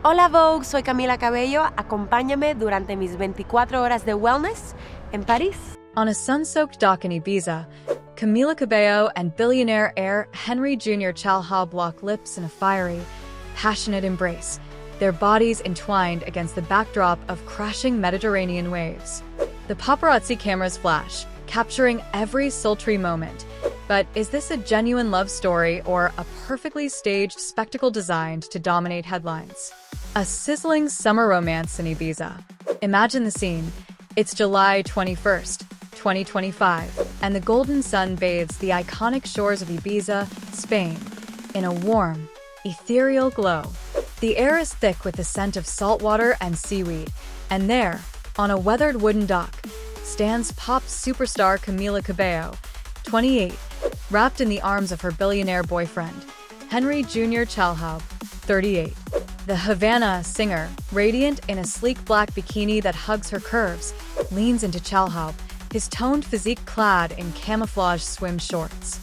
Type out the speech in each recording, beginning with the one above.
Hola Vogue, soy Camila Cabello. Acompáñame durante mis 24 horas de wellness en París. On a sun-soaked dock in Ibiza, Camila Cabello and billionaire heir Henry Junior Chalhoub lock lips in a fiery, passionate embrace, their bodies entwined against the backdrop of crashing Mediterranean waves. The paparazzi cameras flash, capturing every sultry moment. But is this a genuine love story or a perfectly staged spectacle designed to dominate headlines? A sizzling summer romance in Ibiza. Imagine the scene. It's July 21st, 2025, and the golden sun bathes the iconic shores of Ibiza, Spain, in a warm, ethereal glow. The air is thick with the scent of salt water and seaweed, and there, on a weathered wooden dock, stands pop superstar Camila Cabello, 28, wrapped in the arms of her billionaire boyfriend, Henry Junior Chalhoub, 38. The Havana singer, radiant in a sleek black bikini that hugs her curves, leans into Chalhoub, his toned physique clad in camouflage swim shorts.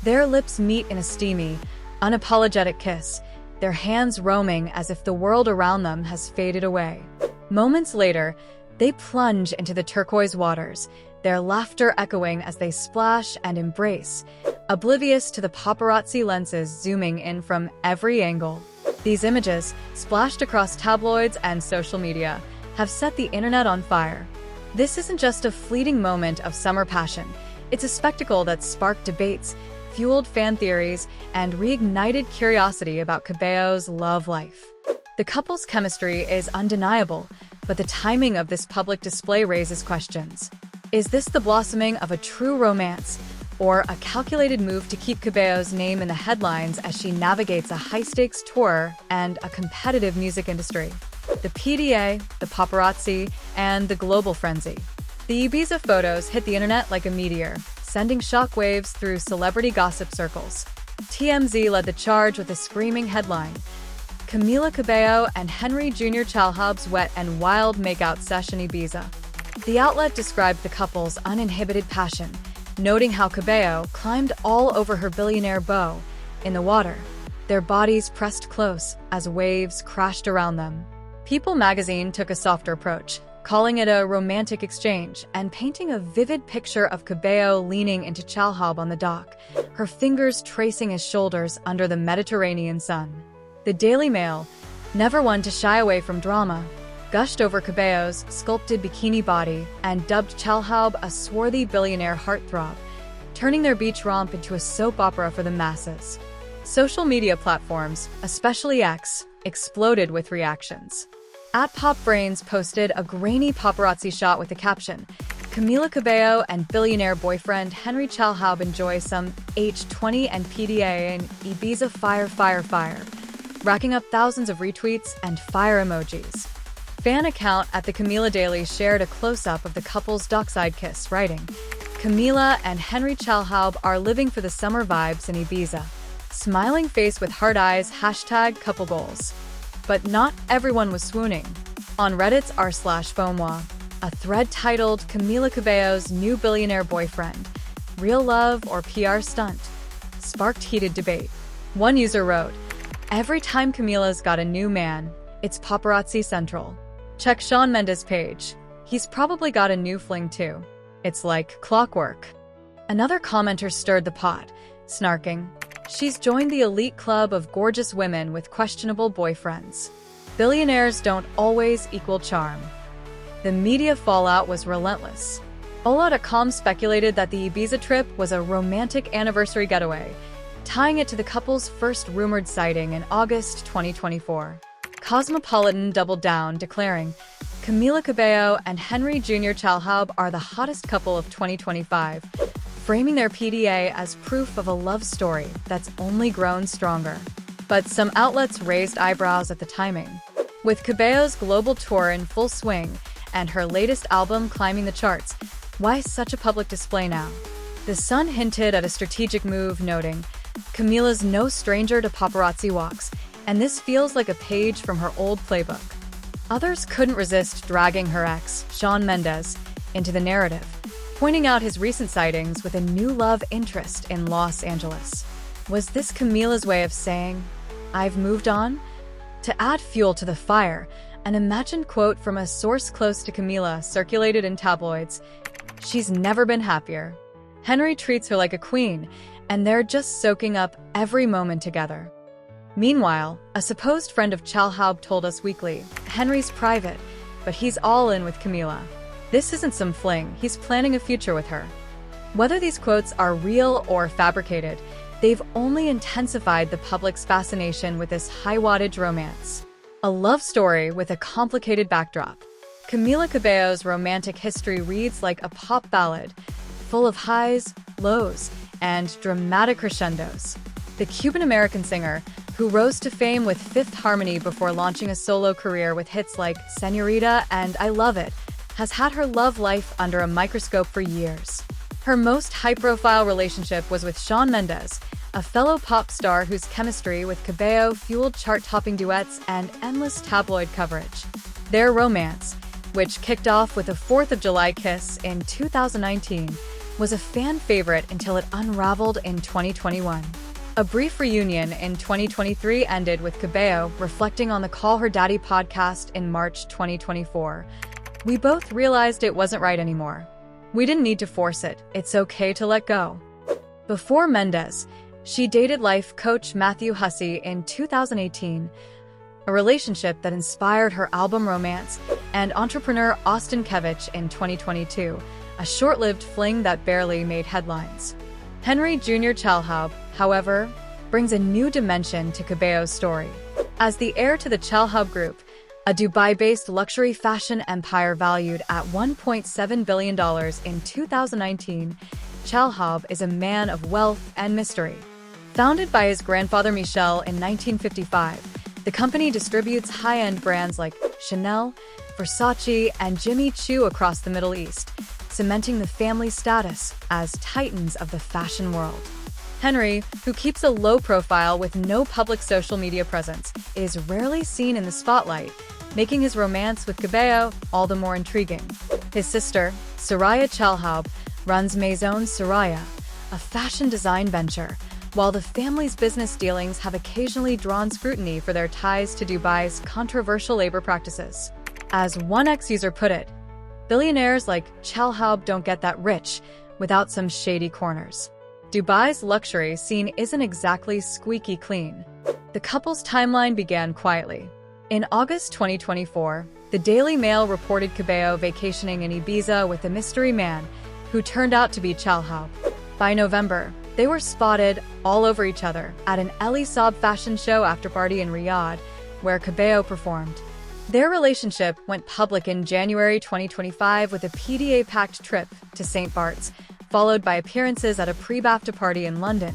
Their lips meet in a steamy, unapologetic kiss, their hands roaming as if the world around them has faded away. Moments later, they plunge into the turquoise waters, their laughter echoing as they splash and embrace, oblivious to the paparazzi lenses zooming in from every angle. These images, splashed across tabloids and social media, have set the internet on fire. This isn't just a fleeting moment of summer passion. It's a spectacle that sparked debates, fueled fan theories, and reignited curiosity about Cabello's love life. The couple's chemistry is undeniable, but the timing of this public display raises questions. Is this the blossoming of a true romance, or a calculated move to keep Cabello's name in the headlines as she navigates a high-stakes tour and a competitive music industry? The PDA, the paparazzi, and the global frenzy. The Ibiza photos hit the internet like a meteor, sending shockwaves through celebrity gossip circles. TMZ led the charge with a screaming headline: Camila Cabello and Henry Junior Chalhoub's wet and wild makeout session Ibiza. The outlet described the couple's uninhibited passion, noting how Cabello climbed all over her billionaire beau in the water, their bodies pressed close as waves crashed around them. People magazine took a softer approach, calling it a romantic exchange and painting a vivid picture of Cabello leaning into Chalhoub on the dock, her fingers tracing his shoulders under the Mediterranean sun. The Daily Mail, never one to shy away from drama, gushed over Cabello's sculpted bikini body and dubbed Chalhoub a swarthy billionaire heartthrob, turning their beach romp into a soap opera for the masses. Social media platforms, especially X, exploded with reactions. @PopBrains posted a grainy paparazzi shot with the caption, Camila Cabello and billionaire boyfriend Henry Chalhoub enjoy some H20 and PDA in Ibiza fire, racking up thousands of retweets and fire emojis. Fan account at the Camila Daily shared a close-up of the couple's dockside kiss, writing, Camila and Henry Chalhoub are living for the summer vibes in Ibiza. Smiling face with heart eyes, #couple goals. But not everyone was swooning. On Reddit's r/FOMOA, a thread titled Camila Cabello's new billionaire boyfriend, real love or PR stunt, sparked heated debate. One user wrote, every time Camila's got a new man, it's paparazzi central. Check Shawn Mendes' page. He's probably got a new fling too. It's like clockwork. Another commenter stirred the pot, snarking, she's joined the elite club of gorgeous women with questionable boyfriends. Billionaires don't always equal charm. The media fallout was relentless. Ola.com speculated that the Ibiza trip was a romantic anniversary getaway, tying it to the couple's first rumored sighting in August 2024. Cosmopolitan doubled down, declaring, Camila Cabello and Henry Junior Chalhoub are the hottest couple of 2025, framing their PDA as proof of a love story that's only grown stronger. But some outlets raised eyebrows at the timing. With Cabello's global tour in full swing and her latest album climbing the charts, why such a public display now? The Sun hinted at a strategic move, noting, Camila's no stranger to paparazzi walks, and this feels like a page from her old playbook. Others couldn't resist dragging her ex, Shawn Mendes, into the narrative, pointing out his recent sightings with a new love interest in Los Angeles. Was this Camila's way of saying, I've moved on? To add fuel to the fire, an imagined quote from a source close to Camila circulated in tabloids: "She's never been happier." Henry treats her like a queen, and they're just soaking up every moment together. Meanwhile, a supposed friend of Chalhoub told Us Weekly, "Henry's private, but he's all in with Camila. This isn't some fling, he's planning a future with her." Whether these quotes are real or fabricated, they've only intensified the public's fascination with this high-wattage romance. A love story with a complicated backdrop. Camila Cabello's romantic history reads like a pop ballad, full of highs, lows, and dramatic crescendos. The Cuban-American singer, who rose to fame with Fifth Harmony before launching a solo career with hits like Señorita and I Love It, has had her love life under a microscope for years. Her most high-profile relationship was with Shawn Mendes, a fellow pop star whose chemistry with Cabello fueled chart-topping duets and endless tabloid coverage. Their romance, which kicked off with a 4th of July kiss in 2019, was a fan favorite until it unraveled in 2021. A brief reunion in 2023 ended with Cabello reflecting on the Call Her Daddy podcast in March 2024. "We both realized it wasn't right anymore. We didn't need to force it. It's okay to let go." Before Mendes, she dated life coach Matthew Hussey in 2018, a relationship that inspired her album Romance, and entrepreneur Austin Kevich in 2022, a short-lived fling that barely made headlines. Henry Junior Chalhoub, however, brings a new dimension to Cabello's story. As the heir to the Chalhoub Group, a Dubai-based luxury fashion empire valued at $1.7 billion in 2019, Chalhoub is a man of wealth and mystery. Founded by his grandfather Michel in 1955, the company distributes high-end brands like Chanel, Versace, and Jimmy Choo across the Middle East, cementing the family's status as titans of the fashion world. Henry, who keeps a low profile with no public social media presence, is rarely seen in the spotlight, making his romance with Cabello all the more intriguing. His sister, Soraya Chalhoub, runs Maison Soraya, a fashion design venture, while the family's business dealings have occasionally drawn scrutiny for their ties to Dubai's controversial labor practices. As one ex-user put it, "Billionaires like Chalhoub don't get that rich without some shady corners." Dubai's luxury scene isn't exactly squeaky clean. The couple's timeline began quietly. In August 2024, the Daily Mail reported Cabello vacationing in Ibiza with a mystery man who turned out to be Chalhoub. By November, they were spotted all over each other at an Elie Saab fashion show afterparty in Riyadh, where Cabello performed. Their relationship went public in January 2025 with a PDA-packed trip to St. Barts, followed by appearances at a pre-BAFTA party in London,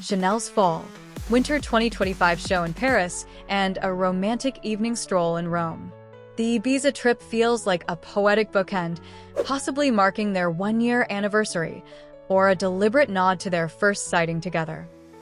Chanel's Fall/Winter 2025 show in Paris, and a romantic evening stroll in Rome. The Ibiza trip feels like a poetic bookend, possibly marking their one-year anniversary, or a deliberate nod to their first sighting together.